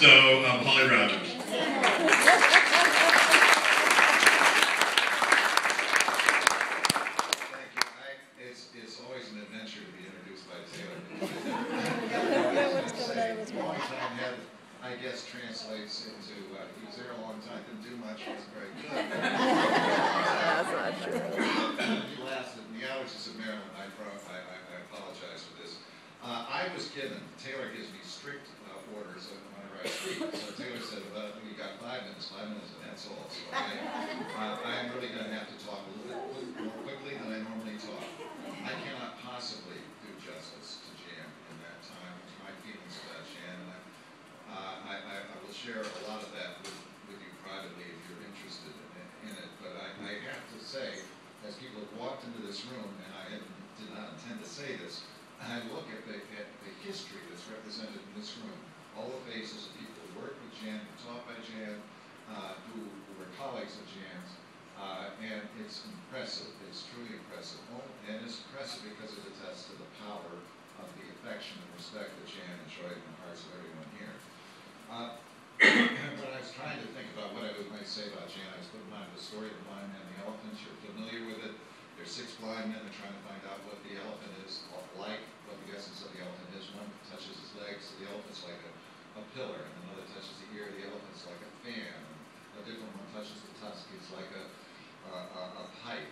So, Hawley Rogers. It's always an adventure to be introduced by Taylor. Long time head, I guess, translates into he was there a long time, didn't do much, wasn't very good. That's not true. He lasted. The allergies of Maryland, I apologize for this. I was given, Taylor gives me strict orders whenever I speak. So Taylor said, well, we got 5 minutes, and that's all. So I'm really going to have to talk a little bit more quickly than I normally talk. I cannot possibly do justice to Jan in that time, to my feelings about Jan, and I will share a lot of that with you privately if you're interested in it. But I have to say, as people have walked into this room, and I did not intend to say this, I look at the history that's represented in this room, all the faces of people who worked with Jan, who taught by Jan, who were colleagues of Jan's, and it's impressive. It's truly impressive. And it's impressive because it attests to the power of the affection and respect that Jan enjoyed in the hearts of everyone here. When I was trying to think about what I might say about Jan, I was putting in mind the story of the blind man and the elephant. You're familiar with it. There's 6 blind men. They're trying to find out what the elephant is like, what the essence of the elephant is. One touches his legs, so the elephant's like a pillar, and another touches the ear, the elephant's like a fan. And a different one touches the tusk, it's like a pipe,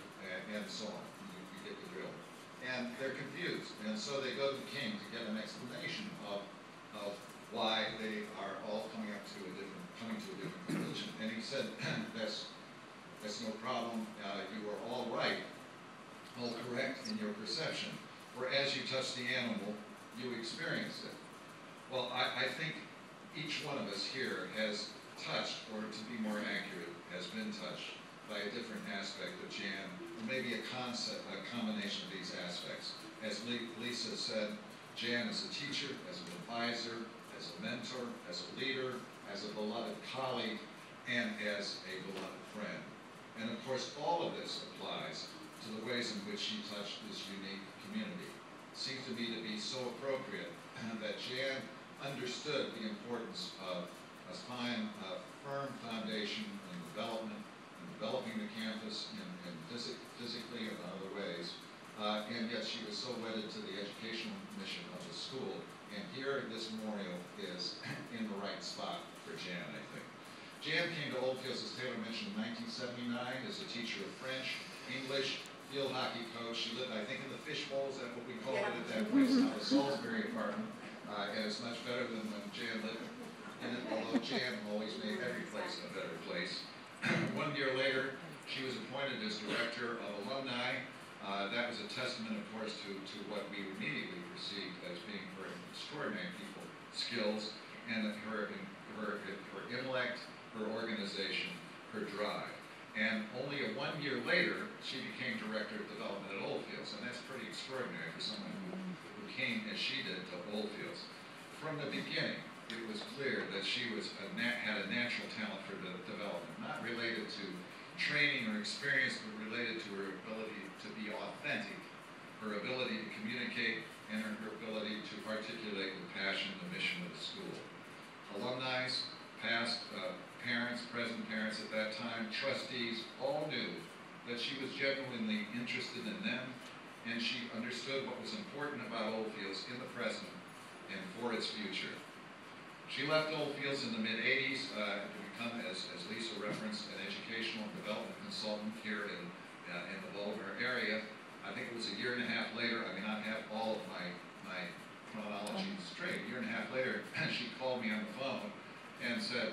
and so on. You get the drill. And they're confused, and so they go to the king to get an explanation of why they are all coming to a different conclusion. And he said, that's no problem. You are all right, all correct in your perception. For as you touch the animal, you experience it. Well, I think each one of us here has touched, or to be more accurate, has been touched by a different aspect of Jan, or maybe a combination of these aspects. As Lisa said, Jan is a teacher, as an advisor, as a mentor, as a leader, as a beloved colleague, and as a beloved friend. And of course, all of this applies to the ways in which she touched this unique community. It seems to me to be so appropriate that Jan understood the importance of a firm foundation in development, in developing the campus in physically and in other ways, and yet she was so wedded to the educational mission of the school. And here, this memorial is in the right spot for Jan, I think. Jan came to Oldfields, as Taylor mentioned, in 1979 as a teacher of French, English, field hockey coach. She lived, I think, in the fishbowl, is that what we called it at that place, now the Salisbury apartment, and it's much better than when Jan lived in it, although Jan always made every place a better place. 1 year later, she was appointed as director of alumni. That was a testament, of course, to what we immediately perceived as being her extraordinary people skills, and her intellect, her organization, her drive. And only 1 year later, she became director of development at Oldfields, and that's pretty extraordinary for someone who came as she did to Oldfields. From the beginning, it was clear that she had a natural talent for development, not related to training or experience, but related to her ability to be authentic, her ability to communicate, and her ability to articulate with passion the mission of the school. Alumni, past parents, present parents at that time, trustees, all knew that she was genuinely interested in them, and she understood what was important about Oldfields in the present and for its future. She left Oldfields in the mid-'80s to become, as Lisa referenced, an educational and development consultant here in the Baltimore area. I think it was a year and a half later, I may not have all of my chronology straight, a year and a half later, she called me on the phone and said,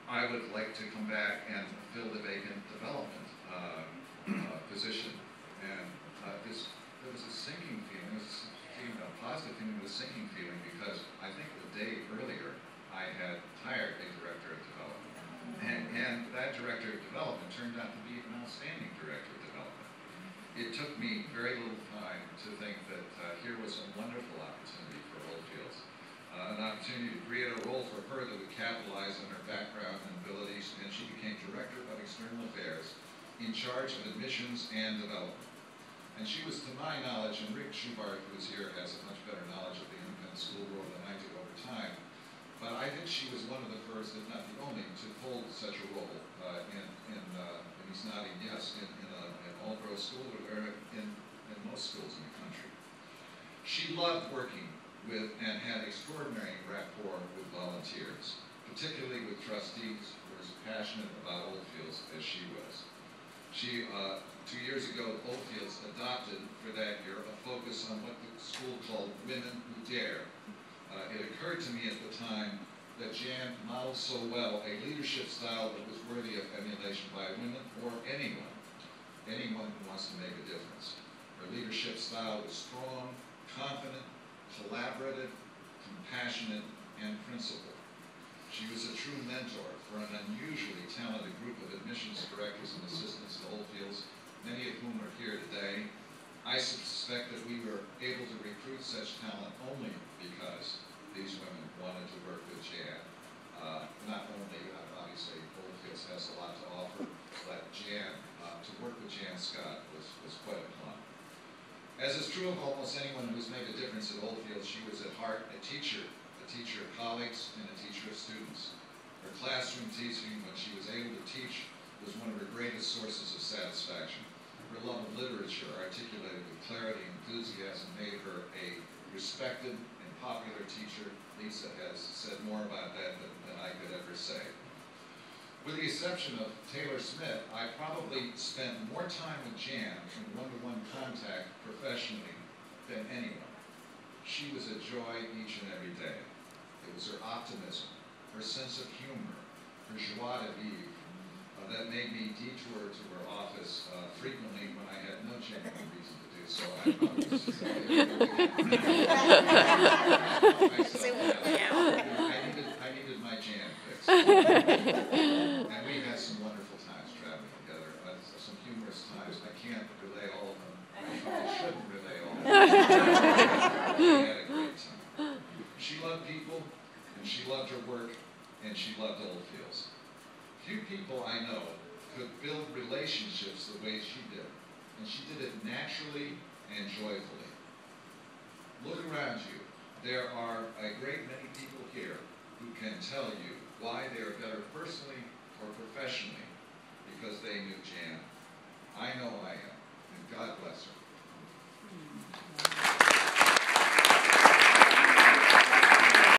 I would like to come back and fill the vacant development position. And there was a sinking feeling, a positive feeling, but a sinking feeling, because I think the day earlier I had hired a director of development. And that director of development turned out to be an outstanding director of development. It took me very little time to think that here was a wonderful opportunity for Oldfields. An opportunity to create a role for her that would capitalize on her background and abilities, and she became Director of External Affairs in charge of admissions and development. And she was, to my knowledge, and Rick Schubart, who's here, has a much better knowledge of the independent school world than I do over time, But I think she was one of the first, if not the only, to hold such a role and he's nodding yes, in Oldfields School or in most schools in the country. She loved working with and had extraordinary rapport with volunteers, particularly with trustees who were as passionate about Oldfields as she was. She, 2 years ago, Oldfields adopted for that year a focus on what the school called Women Who Dare. It occurred to me at the time that Jan modeled so well a leadership style that was worthy of emulation by women or anyone who wants to make a difference. Her leadership style was strong, confident, collaborative, compassionate, and principled. She was a true mentor for an unusually talented group of admissions directors and assistants to Oldfields, many of whom are here today. I suspect that we were able to recruit such talent only because these women wanted to work with Jan. Not only, obviously, Oldfields has a lot to offer, but Jan, to work with Jan Scott was quite a plum. As is true of almost anyone who's made a difference at Oldfields, she was at heart a teacher of colleagues and a teacher of students. Her classroom teaching, when she was able to teach, was one of her greatest sources of satisfaction. Her love of literature, articulated with clarity and enthusiasm, made her a respected and popular teacher. Lisa has said more about that than I could ever say. With the exception of Taylor Smith, I probably spent more time with Jan in one-to-one contact professionally than anyone. She was a joy each and every day. It was her optimism, her sense of humor, her joie de vivre that made me detour to her office frequently when I had no genuine reason to do so. I probably was just I needed my Jan fix. And we had some wonderful times traveling together. Some humorous times. I can't relay all of them. I probably shouldn't relay all of them. We had a great time. She loved people, and she loved her work, and she loved Oldfields. Few people I know could build relationships the way she did, and she did it naturally and joyfully. Look around you. There are a great many people here who can tell you why they are better personally or professionally because they knew Jan. I know I am, and God bless her.